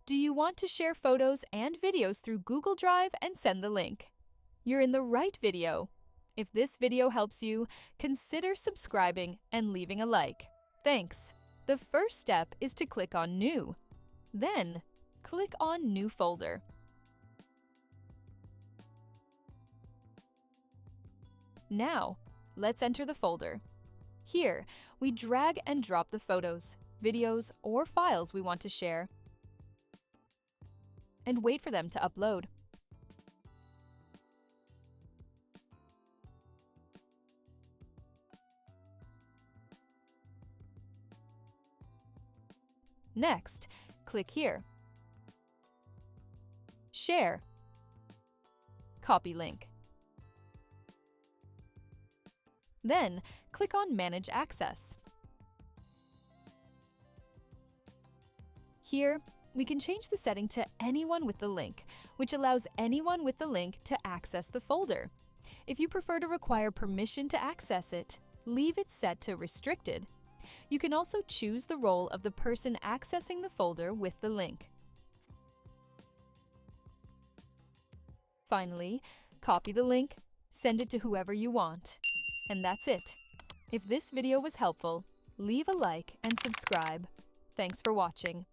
Do you want to share photos and videos through Google Drive and send the link? You're in the right video. If this video helps you, consider subscribing and leaving a like. Thanks. The first step is to click on New. Then, click on New Folder. Now, let's enter the folder. Here, we drag and drop the photos, videos, or files we want to share, and wait for them to upload. Next, click here. Share. Copy link. Then, click on Manage Access. Here, we can change the setting to Anyone with the link, which allows anyone with the link to access the folder. If you prefer to require permission to access it, leave it set to Restricted. You can also choose the role of the person accessing the folder with the link. Finally, copy the link, send it to whoever you want. And that's it. If this video was helpful, leave a like and subscribe. Thanks for watching.